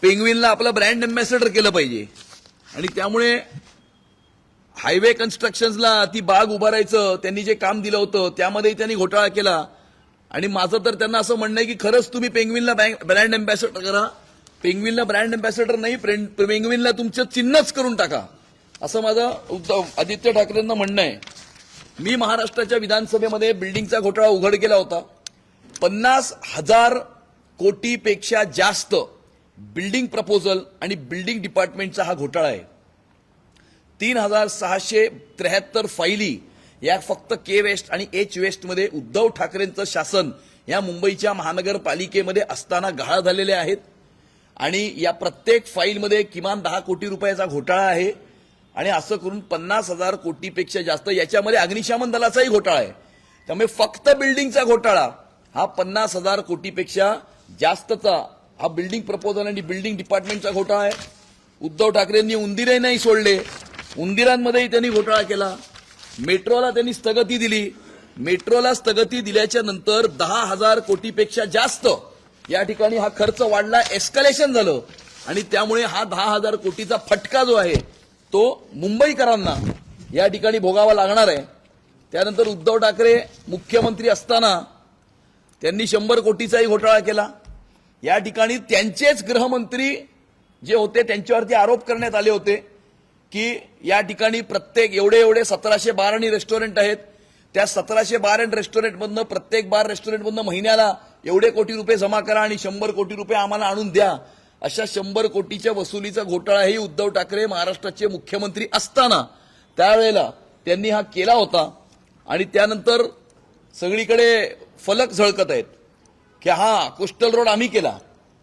पेंग्विनला आपला brand ambassador केलं पाहिजे आणि त्यामुळे हायवे कन्स्ट्रक्शन्सला ती बाग उभारायचं त्यांनी जे काम दिलं होतं त्यामध्ये त्यांनी घोटाळा केला आणि माझं तर त्यांना असं म्हणणं आहे की खरंच तुम्ही पेंग्विनला ब्रँड अँबॅसेडर करा. पेंग्विनला ब्रँड अँबॅसेडर नाही, पेंग्विनला तुमचं चिन्हच करून टाका असं माझं आदित्य ठाकरेंना म्हणणं आहे. मी महाराष्ट्राच्या विधानसभेमध्ये बिल्डिंगचा घोटाळा उघड केला होता. 50,000 कोटीपेक्षा जास्त बिल्डिंग प्रपोजल आणि बिल्डिंग डिपार्टमेंटचा हा घोटाळा आहे. 3,673 फायली या फक्त के वेस्ट आणि एच वेस्ट मध्ये उद्धव ठाकरेंचं शासन या मुंबईच्या महानगरपालिकेमध्ये असताना गहाळ झालेले आहेत आणि या प्रत्येक फाईलमध्ये किमान 10 कोटी रुपयाचा घोटाळा आहे आणि असं करून 50,000 कोटीपेक्षा जास्त याच्यामध्ये अग्निशमन दलाचाही घोटाळा आहे. त्यामुळे फक्त बिल्डिंगचा घोटाळा हा 50,000 कोटीपेक्षा जास्तचा हा बिल्डिंग प्रपोजल आणि बिल्डिंग डिपार्टमेंटचा घोटाळा आहे. उद्धव ठाकरेंनी उंदिरे नाही सोडले, उंदिरांमध्येही त्यांनी घोटाळा केला. मेट्रोला त्यांनी स्थगिती दिली. मेट्रोला स्थगिती दिल्याच्या नंतर 10,000 कोटीपेक्षा जास्त या ठिकाणी हा खर्च वाढला, एस्कलेशन झालं आणि त्यामुळे हा 10,000 कोटीचा फटका जो आहे तो मुंबईकरांना या ठिकाणी भोगावा लागणार आहे. त्यानंतर उद्धव ठाकरे मुख्यमंत्री असताना त्यांनी 100 कोटीचाही घोटाळा केला. या ठिकाणी त्यांचेच गृहमंत्री जे होते त्यांच्यावरती आरोप करण्यात आले होते की या ठिकाणी प्रत्येक एवढे 1700 बार आणि रेस्टॉरंट आहेत, त्या 1700 बार आणि रेस्टॉरंटमधनं प्रत्येक बार रेस्टॉरंटमधनं महिन्याला एवढे कोटी रुपये जमा करा आणि 100 कोटी रुपये आम्हाला आणून द्या. अशा 100 कोटीच्या वसुलीचा घोटाळाही उद्धव ठाकरे महाराष्ट्राचे मुख्यमंत्री असताना त्यावेळेला त्यांनी हा केला होता. आणि त्यानंतर सगळीकडे फलक झळकत आहेत की हा कोस्टल रोड आम्ही केला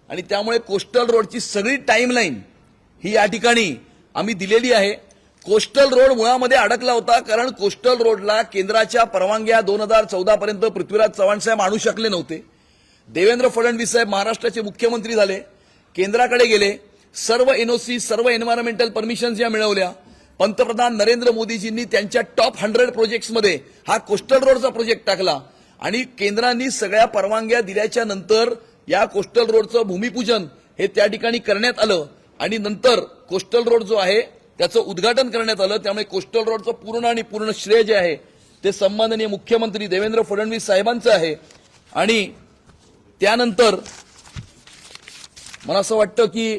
आणि त्यामुळे कोस्टल रोडची सगळी टाइमलाईन ही या ठिकाणी आम्ही दिलेली आहे. कोस्टल रोड मुळामध्ये अडकला होता कारण कोस्टल रोडला केंद्राच्या परवानग्या 2014 पर्यंत पृथ्वीराज चव्हाण साहेब आणू शकले नव्हते. देवेंद्र फडणवीस साहेब महाराष्ट्राचे मुख्यमंत्री झाले, केंद्राकडे गेले, सर्व एनओसी सर्व एन्व्हायरमेंटल परमिशन्स या मिळवल्या. पंतप्रधान नरेंद्र मोदीजींनी त्यांच्या टॉप 100 प्रोजेक्ट्समध्ये हा कोस्टल रोडचा प्रोजेक्ट टाकला आणि केंद्रांनी सगळ्या परवानग्या दिल्याच्या नंतर या कोस्टल रोडचं भूमिपूजन हे त्या ठिकाणी करण्यात आलं आणि नंतर कोस्टल रोड जो आहे त्याचं उद्घाटन करण्यात आलं. त्यामुळे कोस्टल रोडचं पूर्ण श्रेय जे आहे ते सन्माननीय मुख्यमंत्री देवेंद्र फडणवीस साहेबांचं आहे. आणि त्यानंतर मला असं वाटतं की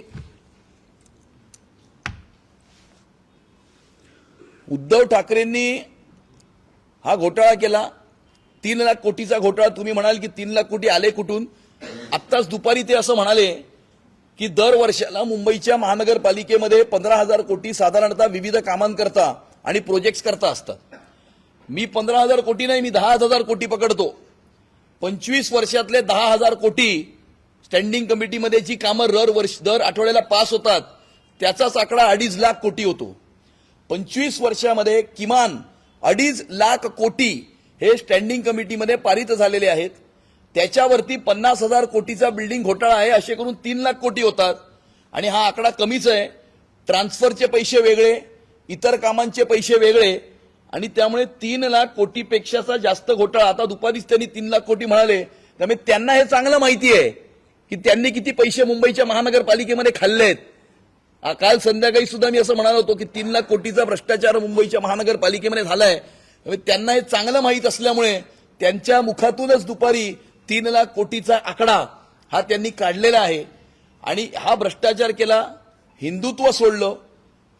उद्धव ठाकरेंनी हा घोटाळा केला. 3 लाख कोटीचा घोटाळा. तुम्ही म्हणाल की 3 लाख कोटी आले कुठून? आत्ताच दुपारी ते असं म्हणाले की दर वर्षाला मुंबईच्या महानगरपालिकेमध्ये 15,000 कोटी साधारणतः विविध कामांकरता आणि प्रोजेक्ट्स करता असतात. मी 15,000 कोटी नाही, मी 10,000 कोटी पकडतो. 25 वर्षातले 10,000 कोटी स्टँडिंग कमिटीमध्ये जी कामं दर आठवड्याला पास होतात त्याचाच आकडा 2.5 लाख कोटी होतो. 25 वर्षामध्ये किमान 2.5 लाख कोटी हे स्टँडिंग कमिटीमध्ये पारित झालेले आहेत. त्याच्यावरती 50,000 कोटीचा बिल्डिंग घोटाळा आहे. असे करून 3 लाख कोटी होतात आणि हा आकडा कमीच आहे. ट्रान्सफरचे पैसे वेगळे, इतर कामांचे पैसे वेगळे आणि त्यामुळे 3 लाख कोटीपेक्षाचा जास्त घोटाळा. आता दुपारीच त्यांनी 3 लाख कोटी म्हणाले, त्यामुळे त्यांना हे चांगलं माहिती आहे की त्यांनी किती पैसे मुंबईच्या महानगरपालिकेमध्ये खाल्लेत. काल संध्याकाळी सुद्धा मी असं म्हणालो होतो की 3 लाख कोटीचा भ्रष्टाचार मुंबईच्या महानगरपालिकेमध्ये झालाय. त्यांना हे चांगलं माहीत असल्यामुळे त्यांच्या मुखातूनच दुपारी 3 लाख कोटीचा आकडा हा त्यांनी काढलेला आहे. आणि हा भ्रष्टाचार केला, हिंदुत्व सोडलं.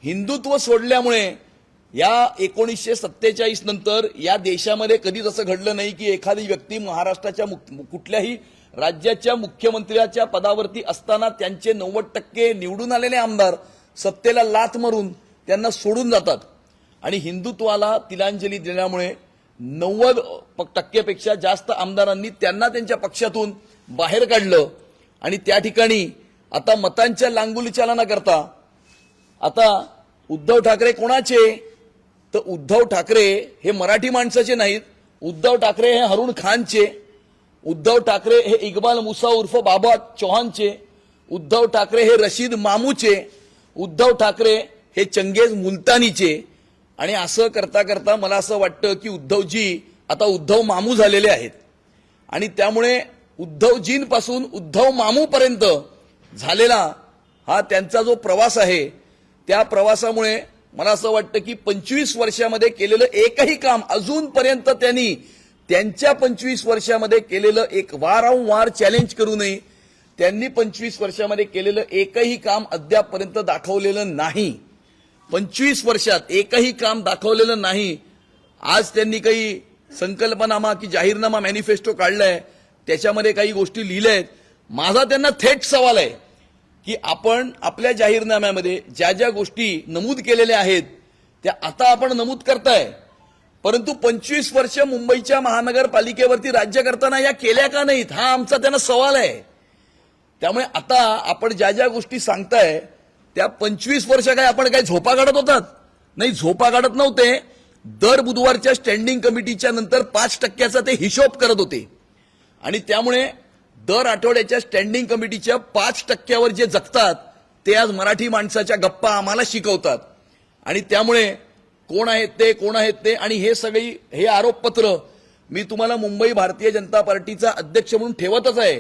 हिंदुत्व सोडल्यामुळे या 1947 नंतर या देशामध्ये कधीच असं घडलं नाही की एखादी व्यक्ती महाराष्ट्राच्या कुठल्याही राज्याच्या मुख्यमंत्र्याच्या पदावरती असताना त्यांचे 90% निवडून आलेले आमदार सत्तेला लाथ मारून त्यांना सोडून जातात. आणि हिंदुत्वाला तिलांजली देण्यामुळे 90% जास्त आमदारांनी त्यांना त्यांच्या पक्षातून बाहेर काढलं. आणि त्या ठिकाणी आता मतांच्या लांगुलीचाला करता आता उद्धव ठाकरे कोणाचे? तर उद्धव ठाकरे हे मराठी माणसाचे नाहीत. उद्धव ठाकरे हे हरुण खानचे, उद्धव ठाकरे हे इक्बाल मुसा उर्फ बाबा चौहानचे, उद्धव ठाकरे हे रशीद मामूचे, उद्धव ठाकरे हे चंगेज मुलतानीचे. आणि असं करता करता मला असं वाटतं की उद्धवजी आता उद्धव मामू झालेले आहेत. आणि त्यामुळे उद्धवजींपासून उद्धव मामूपर्यंत झालेला हा त्यांचा जो प्रवास आहे त्या प्रवासामुळे मला असं वाटतं की 25 वर्षामध्ये केलेलं एकही काम अजूनपर्यंत त्यांनी त्यांच्या 25 वर्षामध्ये केलेलं एक वारंवार चॅलेंज करू नये त्यांनी 25 वर्षामध्ये केलेलं एकही काम अद्यापपर्यंत दाखवलेलं नाही. 25 वर्षात एकही काम दाखवलेलं नाही. आज त्यांनी काही संकल्पनामा की जाहीरनामा मॅनिफेस्टो काढलाय त्याच्यामध्ये काही गोष्टी लिहिल्या आहेत. माझा त्यांना थेट सवाल आहे की आपण आपल्या जाहीरनाम्यामध्ये ज्या ज्या गोष्टी नमूद केलेल्या आहेत त्या आता आपण नमूद करताय परंतु 25 वर्ष मुंबईच्या महानगरपालिकेवरती राज्य करताना या केल्या का नाहीत हा आमचा त्यांना सवाल आहे. त्यामुळे आता आपण ज्या ज्या गोष्टी सांगताय त्या 25 वर्ष काय आपण काय झोपा काढत होतात नाही झोपा काढत नव्हते. दर बुधवारच्या स्टँडिंग कमिटीच्या नंतर 5% ते हिशोब करत होते आणि त्यामुळे दर आठवड्याच्या स्टँडिंग कमिटीच्या 5% जे जगतात ते आज मराठी माणसाच्या गप्पा आम्हाला शिकवतात आणि त्यामुळे कोण आहेत ते आणि हे आरोपपत्र मी तुम्हाला मुंबई भारतीय जनता पार्टीचा अध्यक्ष म्हणून ठेवतच आहे.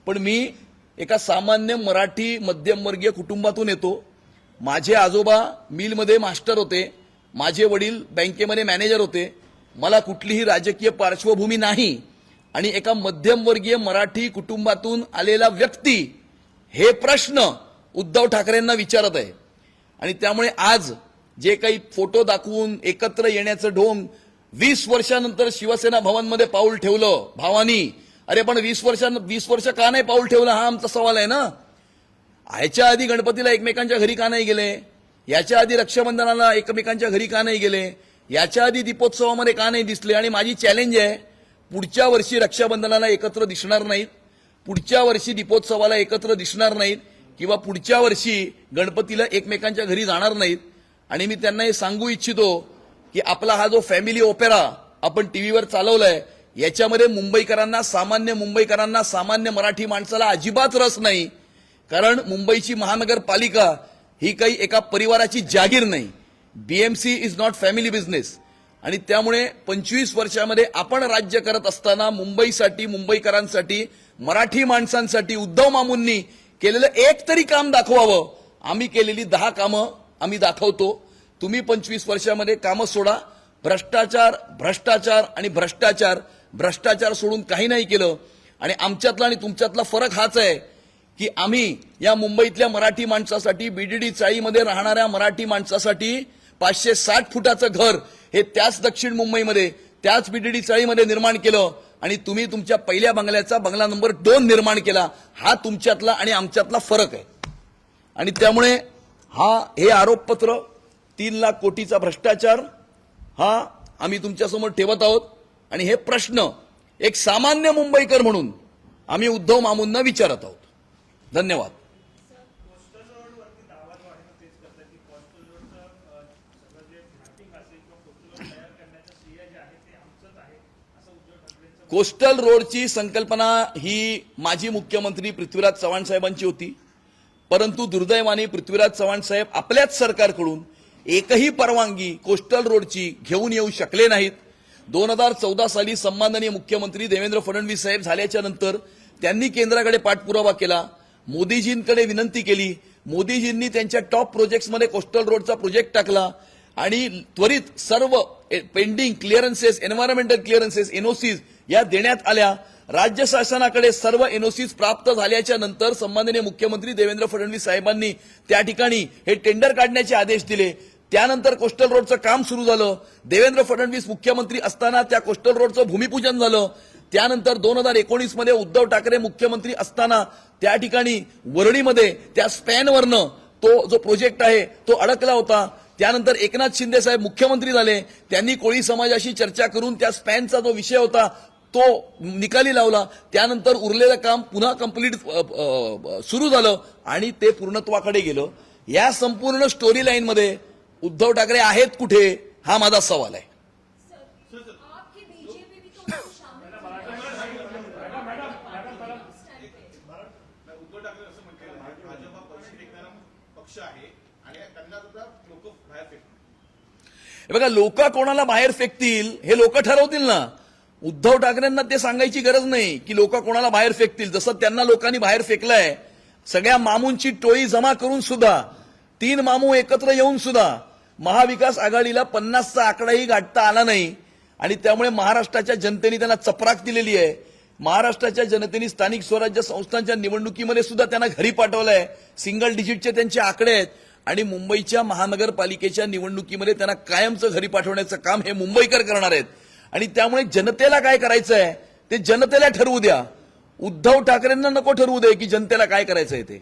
पण मी एका सामान्य मराठी मध्यमवर्गीय कुटुंबातून येतो. माझे आजोबा मिलमध्ये मास्टर होते. माझे वडील बँकेमध्ये मॅनेजर होते. मला कुठलीही राजकीय पार्श्वभूमी नाही आणि एका मध्यमवर्गीय मराठी कुटुंबातून आलेला व्यक्ती हे प्रश्न उद्धव ठाकरेंना विचारत आहे आणि त्यामुळे आज जे काही फोटो दाखवून एकत्र येण्याचं ढोंग 20 वर्षानंतर शिवसेना भवनमध्ये पाऊल ठेवलं भावानी. अरे पण 20 वर्ष का नाही पाऊल ठेवलं हा आमचा सवाल आहे ना. ह्याच्या आधी गणपतीला एकमेकांच्या घरी का नाही गेले, याच्या आधी रक्षाबंधनाला एकमेकांच्या घरी का नाही गेले, याच्या आधी दीपोत्सवामध्ये का नाही दिसले. आणि माझी चॅलेंज आहे पुढच्या वर्षी रक्षाबंधनाला एकत्र दिसणार नाहीत, पुढच्या वर्षी दीपोत्सवाला एकत्र दिसणार नाहीत किंवा पुढच्या वर्षी गणपतीला एकमेकांच्या घरी जाणार नाहीत. आणि मी त्यांना हे सांगू इच्छितो की आपला हा जो फॅमिली ओपेरा आपण टीव्हीवर चालवलाय याच्यामध्ये सामान्य मुंबईकरांना सामान्य मराठी माणसाला अजिबात रस नाही. कारण मुंबईची महानगरपालिका ही काही एका परिवाराची जागीर नाही. BMC is not family business. आणि त्यामुळे 25 वर्षामध्ये आपण राज्य करत असताना मुंबईसाठी मुंबईकरांसाठी मराठी माणसांसाठी उद्धव मामूंनी केलेलं एक तरी काम दाखवावं. आम्ही केलेली 10 कामं आम्ही दाखवतो. तुम्ही 25 वर्षामध्ये कामं सोडा. भ्रष्टाचार भ्रष्टाचार आणि भ्रष्टाचार भ्रष्टाचार सोडून काही नाही केलं. आणि आमच्यातला आणि तुमच्यातला फरक हाच आहे की आम्ही या मुंबईतल्या मराठी माणसासाठी बीडीडी चाळीमध्ये राहणाऱ्या मराठी माणसासाठी 560 फुटाचं घर हे त्याच दक्षिण मुंबईमध्ये त्याच बीडीडी चाळीमध्ये निर्माण केलं आणि तुम्ही तुमच्या पहिल्या बंगल्याचा बंगला नंबर 2 निर्माण केला. हा तुमच्यातला आणि आमच्यातला फरक आहे. आणि त्यामुळे हे आरोपपत्र 3 लाख कोटीचा भ्रष्टाचार हा आम्ही तुमच्यासमोर ठेवत आहोत. आणि हे प्रश्न एक सामान्य मुंबईकर म्हणून आम्ही उद्धव मामूंना विचारत आहोत. धन्यवाद. कोस्टल रोडची संकल्पना ही माजी मुख्यमंत्री पृथ्वीराज चव्हाण साहेबांची होती. परंतु दुर्दैवाने पृथ्वीराज चव्हाण साहेब आपल्याच सरकारकडून एकही परवानगी कोस्टल रोडची घेऊन येऊ शकले नाहीत. 2014 साली सन्माननीय मुख्यमंत्री देवेंद्र फडणवीस साहेब झाल्याच्या नंतर त्यांनी केंद्राकडे पाठपुरावा केला, मोदीजींकडे विनंती केली. मोदीजींनी त्यांच्या टॉप प्रोजेक्ट्समध्ये कोस्टल रोडचा प्रोजेक्ट टाकला आणि त्वरित सर्व पेंडिंग क्लिअरन्सेस, एन्व्हायरमेंटल क्लिअरन्सेस, एनओसीज या देण्यात आल्या. राज्य शासनाकडे सर्व एनओसीज प्राप्त झाल्याच्या नंतर सन्माननीय मुख्यमंत्री देवेंद्र फडणवीस साहेबांनी त्या ठिकाणी हे टेंडर काढण्याचे आदेश दिले. त्यानंतर कोस्टल रोडचं काम सुरू झालं. देवेंद्र फडणवीस मुख्यमंत्री असताना त्या कोस्टल रोडचं भूमिपूजन झालं. त्यानंतर 2019 मध्ये उद्धव ठाकरे मुख्यमंत्री असताना त्या ठिकाणी वरळीमध्ये त्या स्पॅनवरनं तो जो प्रोजेक्ट आहे तो अडकला होता. त्यानंतर एकनाथ शिंदे साहेब मुख्यमंत्री झाले. त्यांनी कोळी समाजाशी चर्चा करून त्या स्पॅनचा जो विषय होता तो निकाली लावला. त्यानंतर उरलेलं काम पुन्हा कंप्लीट सुरू झालं आणि ते पूर्णत्वाकडे गेलं. या संपूर्ण स्टोरी लाईन मध्ये उद्धव ठाकरे आहेत कुठे हा माझा सवाल आहे. बघा, लोक कोणाला बाहेर फेकतील हे लोक ठरवतील ना. उद्धव ठाकरेंना ते सांगायची गरज नाही की लोक कोणाला बाहेर फेकतील. जसं त्यांना लोकांनी बाहेर फेकलंय सगळ्या मामूंची टोळी जमा करून सुद्धा 3 मामू एकत्र येऊन सुद्धा महाविकास आघाडीला 50चा आकडाही गाठता आला नाही आणि त्यामुळे महाराष्ट्राच्या जनतेने त्यांना चपराक दिलेली आहे. महाराष्ट्राच्या जनतेने स्थानिक स्वराज्य संस्थांच्या निवडणुकीमध्ये सुद्धा त्यांना घरी पाठवलंय. सिंगल डिजिटचे त्यांचे आकडे आहेत आणि मुंबईच्या महानगरपालिकेच्या निवडणुकीमध्ये त्यांना कायमचं घरी पाठवण्याचं काम हे मुंबईकर करणार आहेत. आणि त्यामुळे जनतेला काय करायचंय ते जनतेला ठरवू द्या. उद्धव ठाकरेंना नको ठरवू दे की जनतेला काय करायचंय ते.